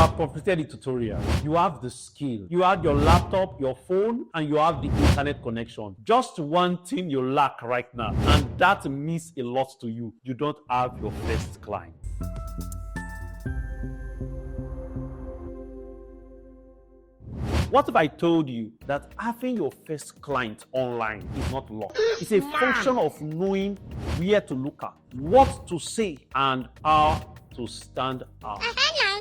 have completed the tutorial. You have the skill. You have your laptop, your phone, and you have the internet connection. Just one thing you lack right now, and that means a lot to you. You don't have your first client. What if I told you that having your first client online is not luck? It's a function of knowing where to look at, what to say, and how to stand out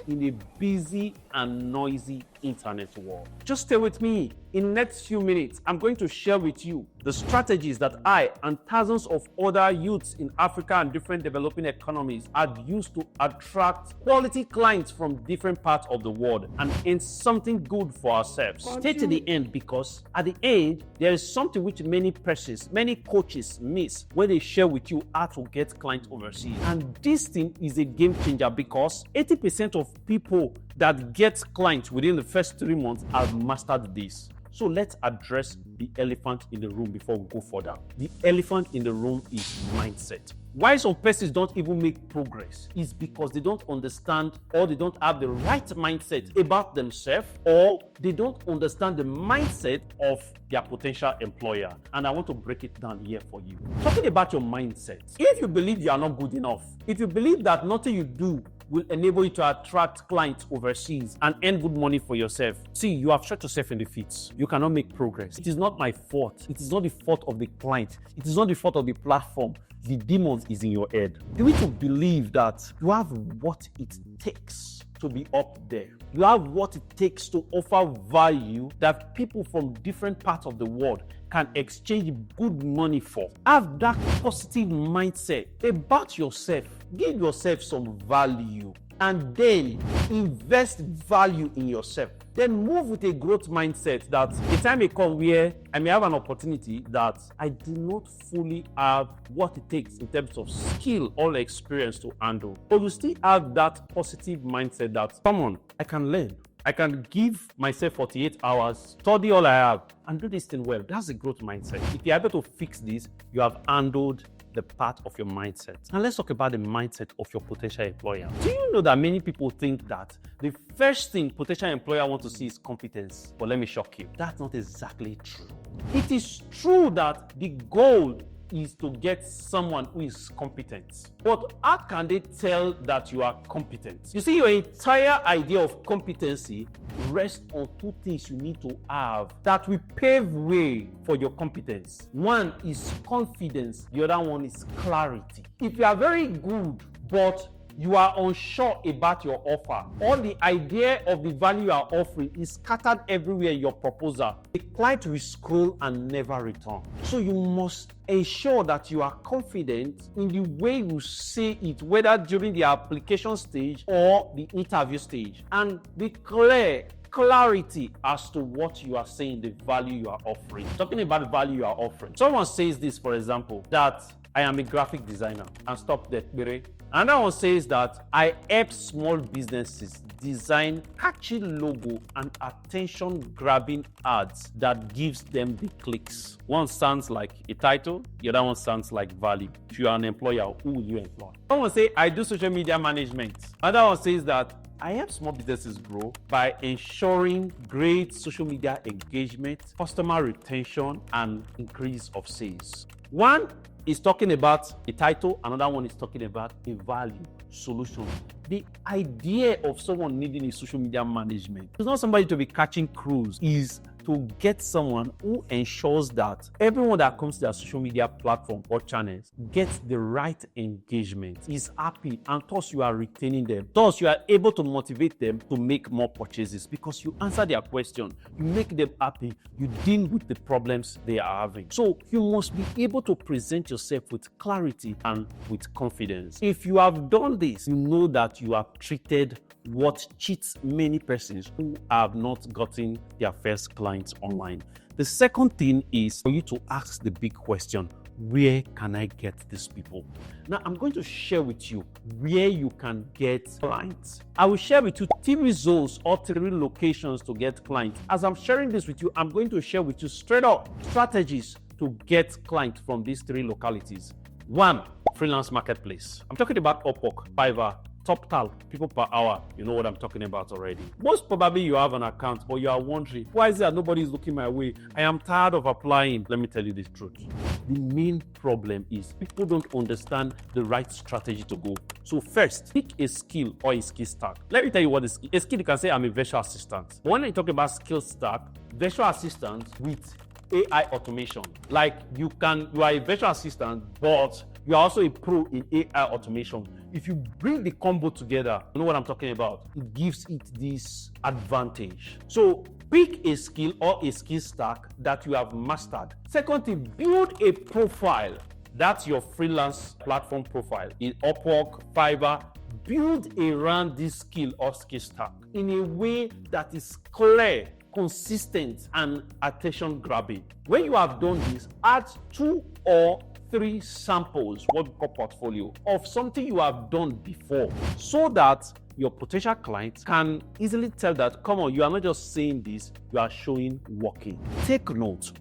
in a busy and noisy internet world. Just stay with me. In the next few minutes, I'm going to share with you the strategies that I and thousands of other youths in Africa and different developing economies have used to attract quality clients from different parts of the world and earn something good for ourselves. Stay to the end, because at the end, there is something which many persons, many coaches miss when they share with you how to get clients overseas. And this thing is a game changer, because 80% of people that get clients within the first 3 months have mastered this. So let's address the elephant in the room before we go further. The elephant in the room is mindset. Why some persons don't even make progress is because they don't understand, or they don't have the right mindset about themselves, or they don't understand the mindset of their potential employer. And I want to break it down here for you. Talking about your mindset. If you believe you are not good enough, if you believe that nothing you do will enable you to attract clients overseas and earn good money for yourself, see, you have shot yourself in the feet. You cannot make progress. It is not my fault. It is not the fault of the client. It is not the fault of the platform. The demon is in your head. You need to believe that you have what it takes to be up there. You have what it takes to offer value that people from different parts of the world can exchange good money for. Have that positive mindset about yourself. Give yourself some value, and then invest value in yourself. Then move with a growth mindset that the time may come where I may have an opportunity that I do not fully have what it takes in terms of skill or experience to handle. But you still have that positive mindset that, come on, I can learn. I can give myself 48 hours, study all I have, and do this thing well. That's a growth mindset. If you're able to fix this, you have handled the part of your mindset. And let's talk about the mindset of your potential employer. Do you know that many people think that the first thing potential employer wants to see is competence? But let me shock you. That's not exactly true. It is true that the goal is to get someone who is competent. But how can they tell that you are competent? You see, your entire idea of competency rests on two things you need to have that will pave way for your competence. One is confidence, the other one is clarity. If you are very good, but you are unsure about your offer, or the idea of the value you are offering is scattered everywhere in your proposal, the client will scroll and never return. So you must ensure that you are confident in the way you say it, whether during the application stage or the interview stage, and be clear. Clarity as to what you are saying, the value you are offering. Talking about the value you are offering. Someone says this, for example, that I am a graphic designer, and stop there. Another one says that I help small businesses design catchy logo and attention-grabbing ads that gives them the clicks. One sounds like a title, the other one sounds like value. If you are an employer, who will you employ? Someone say I do social media management. Another one says that I help small businesses grow by ensuring great social media engagement, customer retention, and increase of sales. One is talking about a title, another one is talking about a value solution. The idea of someone needing a social media management is not somebody to be catching crews, is to get someone who ensures that everyone that comes to their social media platform or channels gets the right engagement, is happy, and thus you are retaining them. Thus you are able to motivate them to make more purchases because you answer their question, you make them happy, you deal with the problems they are having. So you must be able to present yourself with clarity and with confidence. If you have done this, you know that you have treated what cheats many persons who have not gotten their first clients online. The second thing is for you to ask the big question: where can I get these people? Now, I'm going to share with you where you can get clients. I will share with you 3 zones or 3 locations to get clients. As I'm sharing this with you, I'm going to share with you straight up strategies to get clients from these 3 localities. 1, freelance marketplace. I'm talking about Upwork, Fiverr, total people per hour. You know what I'm talking about already. Most probably you have an account, but you are wondering, why is it that nobody is looking my way? I am tired of applying. Let me tell you the truth. The main problem is people don't understand the right strategy to go. So first, pick a skill or a skill stack. Let me tell you what is a skill. You can say I'm a virtual assistant. But when I talk about skill stack, virtual assistant with AI automation. Like you are a virtual assistant, but you are also a pro in AI automation. If you bring the combo together, you know what I'm talking about. It gives it this advantage. So pick a skill or a skill stack that you have mastered. Second thing, build a profile. That's your freelance platform profile in Upwork, Fiverr. Build around this skill or skill stack in a way that is clear, consistent, and attention grabbing. When you have done this, add 2 or 3 samples, what we call portfolio, of something you have done before, so that your potential clients can easily tell that, come on, you are not just saying this, you are showing working. Take note.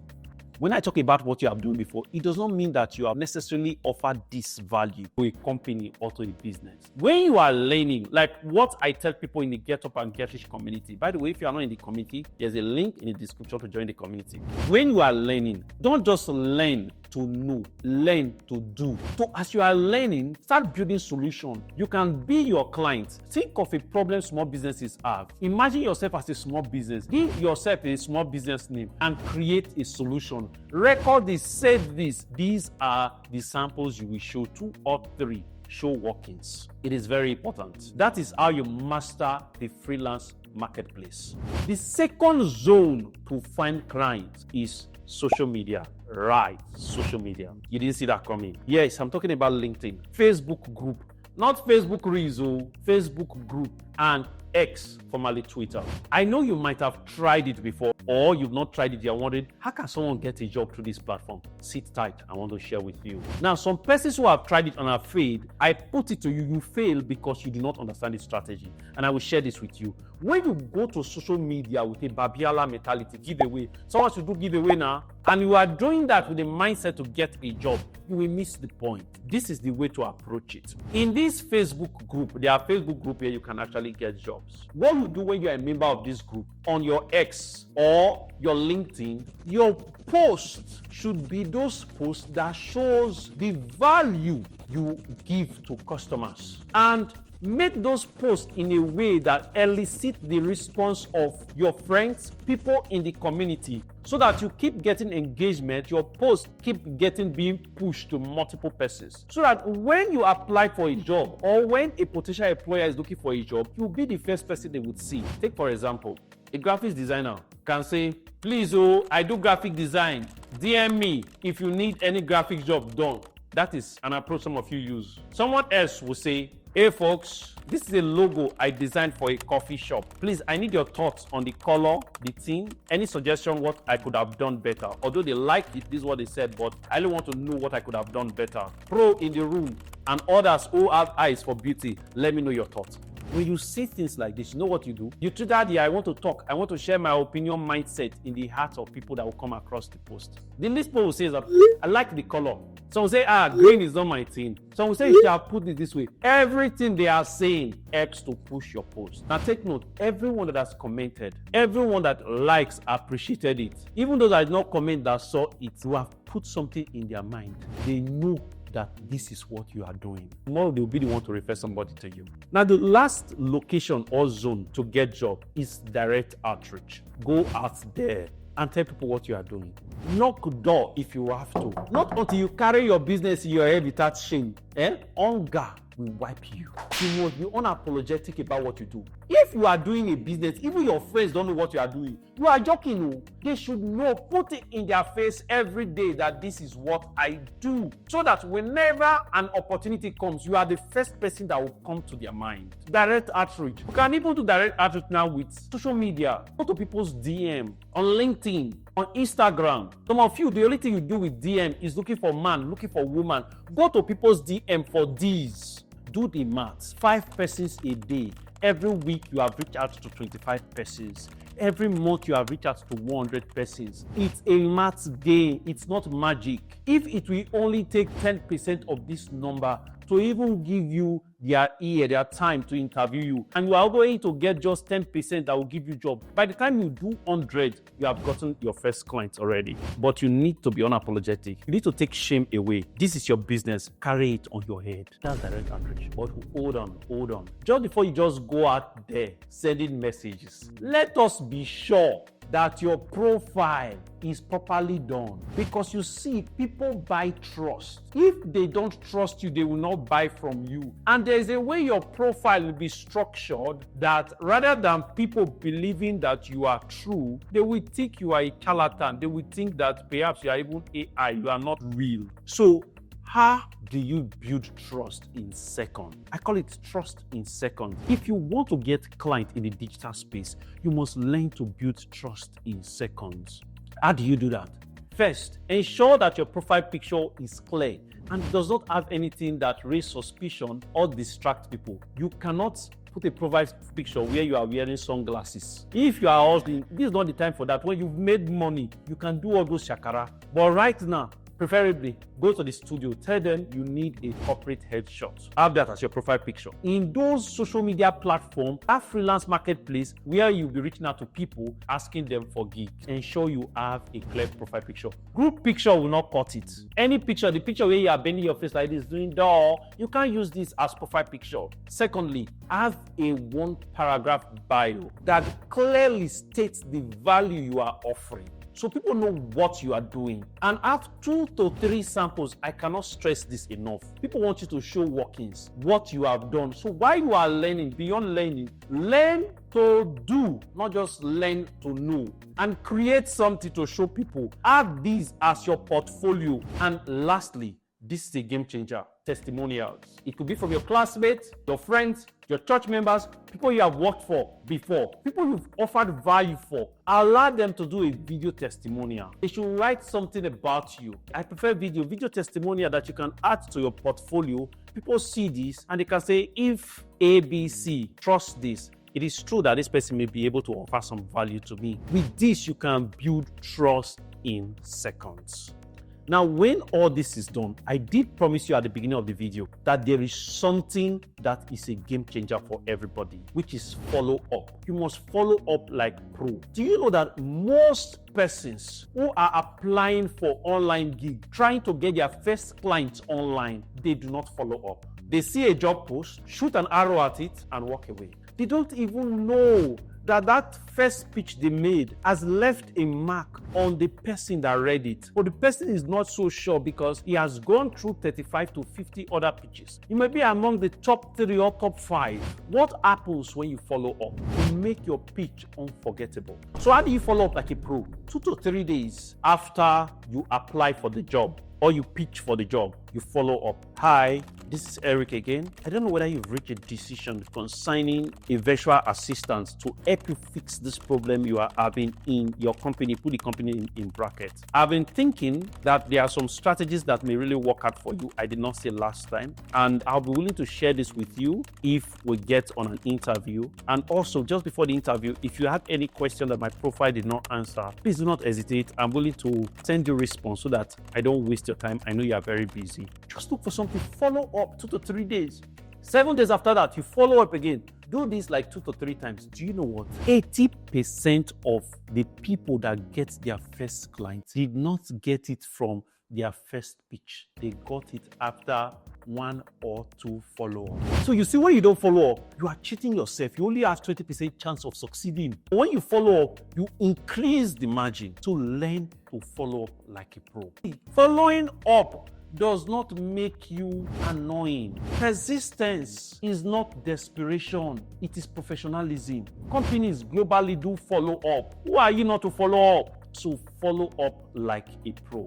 When I talk about what you have done before, it does not mean that you have necessarily offered this value to a company or to a business. When you are learning, like what I tell people in the Get Up and Get Rich community, by the way, if you are not in the community, there's a link in the description to join the community. When you are learning, don't just learn to know, learn to do. So as you are learning, start building solutions. You can be your client. Think of a problem small businesses have. Imagine yourself as a small business. Give yourself a small business name and create a solution. Record this, save this. These are the samples you will show, 2 or 3. Show workings. It is very important. That is how you master the freelance marketplace. The second zone to find clients is social media. Right, social media. You didn't see that coming. Yes, I'm talking about LinkedIn, Facebook group, not Facebook Reels, Facebook group, and X, formerly Twitter. I know you might have tried it before, or you've not tried it. You're wondering, how can someone get a job through this platform? Sit tight, I want to share with you. Now, some persons who have tried it and have failed, I put it to you, you fail because you do not understand the strategy. And I will share this with you. When you go to social media with a Babiala mentality, giveaway, someone should do giveaway now, and you are doing that with a mindset to get a job, you will miss the point. This is the way to approach it. In this Facebook group, there are Facebook group where you can actually get jobs. What you do when you are a member of this group, on your X or your LinkedIn, your posts should be those posts that shows the value you give to customers, and make those posts in a way that elicit the response of your friends, people in the community, so that you keep getting engagement, your posts keep being pushed to multiple persons. So that when you apply for a job, or when a potential employer is looking for a job, you'll be the first person they would see. Take for example, a graphics designer can say, please, I do graphic design. DM me if you need any graphic job done. That is an approach some of you use. Someone else will say, hey folks, this is a logo I designed for a coffee shop. Please, I need your thoughts on the color, the theme, any suggestion what I could have done better. Although they liked it, this is what they said, but I really want to know what I could have done better. Pro in the room and others who have eyes for beauty, let me know your thoughts. When you see things like this, you know what you do? You do that, I want to talk. I want to share my opinion mindset in the hearts of people that will come across the post. The least people will say that, I like the color. Some will say, green is not my thing. Some will say, you shall put it this way. Everything they are saying helps to push your post. Now take note, everyone that has commented, everyone that likes, appreciated it, even those that did not comment that saw it, you have put something in their mind. They know that this is what you are doing. Tomorrow they'll be the one to refer somebody to you. Now the last location or zone to get job is direct outreach. Go out there and tell people what you are doing. Knock door if you have to. Not until you carry your business in your head without shame. Hunger will wipe you. You must be unapologetic about what you do. If you are doing a business, even your friends don't know what you are doing, you are joking. They should know, put it in their face every day that this is what I do. So that whenever an opportunity comes, you are the first person that will come to their mind. Direct outreach. You can even do direct outreach now with social media. Go to people's DM, on LinkedIn, on Instagram. Some of you, the only thing you do with DM is looking for man, looking for woman. Go to people's DM for these. Do the maths. 5 persons a day. Every week you have reached out to 25 persons. Every month you have reached out to 100 persons. It's a maths game. It's not magic. If it will only take 10% of this number to even give you their ear, their time to interview you. And you are going to get just 10% that will give you job. By the time you do 100, you have gotten your first client already. But you need to be unapologetic. You need to take shame away. This is your business. Carry it on your head. That's direct outreach. But hold on. Just before you just go out there sending messages, let us be sure that your profile is properly done. Because you see, people buy trust. If they don't trust you, they will not buy from you. And there's a way your profile will be structured that rather than people believing that you are true, they will think you are a charlatan. They will think that perhaps you are even AI, you are not real. So how do you build trust in seconds? I call it trust in seconds. If you want to get clients in the digital space, you must learn to build trust in seconds. How do you do that? First, ensure that your profile picture is clear and does not have anything that raises suspicion or distract people. You cannot put a profile picture where you are wearing sunglasses. If you are hustling, this is not the time for that. When you've made money, you can do all those shakara. But right now, preferably, go to the studio, tell them you need a corporate headshot. Have that as your profile picture. In those social media platforms, have freelance marketplace where you'll be reaching out to people, asking them for gigs. Ensure you have a clear profile picture. Group picture will not cut it. Any picture, the picture where you are bending your face like this, doing door, you can't use this as profile picture. Secondly, have a one-paragraph bio that clearly states the value you are offering, so people know what you are doing. And have 2 to 3 samples. I cannot stress this enough. People want you to show workings, what you have done. So while you are learning, beyond learning, learn to do, not just learn to know. And create something to show people. Add these as your portfolio. And lastly, this is a game changer. Testimonials. It could be from your classmates, your friends, your church members, people you have worked for before, people you've offered value for. Allow them to do a video testimonial. They should write something about you. I prefer video testimonial that you can add to your portfolio. People see this and they can say, if ABC, trust this. It is true that this person may be able to offer some value to me. With this, you can build trust in seconds. Now, when all this is done, I did promise you at the beginning of the video that there is something that is a game changer for everybody, which is follow up. You must follow up like pro. Do you know that most persons who are applying for online gig, trying to get their first clients online, they do not follow up? They see a job post, shoot an arrow at it, and walk away. They don't even know that first pitch they made has left a mark on the person that read it. But the person is not so sure because he has gone through 35 to 50 other pitches. You may be among the top 3 or top 5. What happens when you follow up? You make your pitch unforgettable. So how do you follow up like a pro? 2 to 3 days after you apply for the job or you pitch for the job, you follow up. Hi, this is Eric again. I don't know whether you've reached a decision concerning a virtual assistant to help you fix this problem you are having in your company. Put the company in brackets. I've been thinking that there are some strategies that may really work out for you. I did not say last time. And I'll be willing to share this with you if we get on an interview. And also, just before the interview, if you have any question that my profile did not answer, please do not hesitate. I'm willing to send you a response so that I don't waste your time. I know you are very busy. Just look for something, follow up 2 to 3 days. 7 days after that, you follow up again. Do this like 2 to 3 times. Do you know what? 80% of the people that get their first client did not get it from their first pitch. They got it after 1 or 2 follow-ups. So you see, when you don't follow up, you are cheating yourself. You only have 20% chance of succeeding. When you follow up, you increase the margin. So learn to follow up like a pro. Following up does not make you annoying. Persistence is not desperation. It is professionalism. Companies globally do follow up. Who are you not to follow up? So follow up like a pro.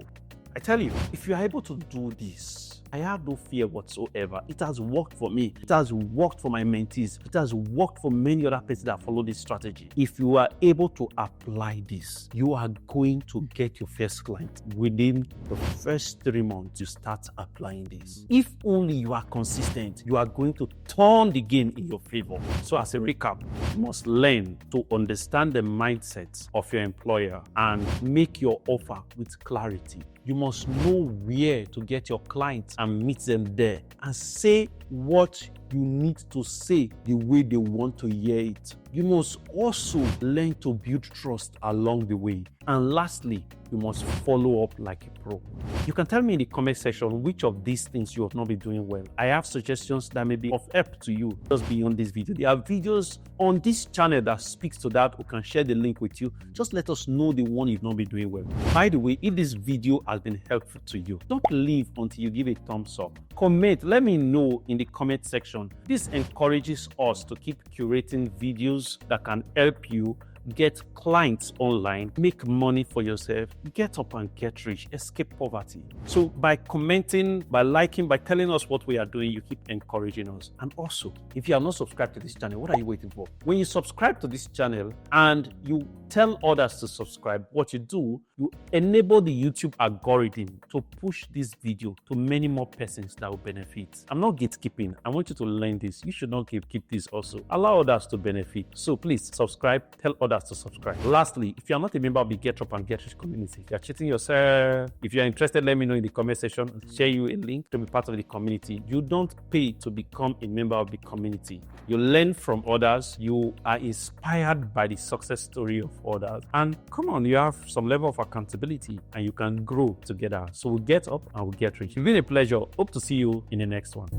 I tell you, if you are able to do this, I have no fear whatsoever. It has worked for me. It has worked for my mentees. It has worked for many other people that follow this strategy. If you are able to apply this, you are going to get your first client within the first 3 months you start applying this. If only you are consistent, you are going to turn the game in your favor. So as a recap, you must learn to understand the mindset of your employer and make your offer with clarity. you must know where to get your clients and meet them there and say what you need to say the way they want to hear it. You must also learn to build trust along the way. And lastly, you must follow up like a pro. You can tell me in the comment section which of these things you have not been doing well. I have suggestions that may be of help to you just beyond this video. There are videos on this channel that speaks to that. We can share the link with you. Just let us know the one you've not been doing well. By the way, if this video has been helpful to you, don't leave until you give a thumbs up. Comment, let me know in the comment section. This encourages us to keep curating videos that can help you get clients online, make money for yourself, get up and get rich, escape poverty. So by commenting, by liking, by telling us what we are doing, you keep encouraging us. And also, if you are not subscribed to this channel, what are you waiting for? When you subscribe to this channel and you tell others to subscribe, what you do, you enable the YouTube algorithm to push this video to many more persons that will benefit. I'm not gatekeeping. I want you to learn this. You should not keep this also. Allow others to benefit. So please subscribe, tell others to subscribe. Lastly, if you are not a member of the Get Up and Get Rich community, if you are cheating yourself, if you are interested, let me know in the comment section. I'll share you a link to be part of the community. You don't pay to become a member of the community. You learn from others. You are inspired by the success story of others. And come on, you have some level of accountability and you can grow together. So we'll get up and we'll get rich. It's been a pleasure. Hope to see you in the next one.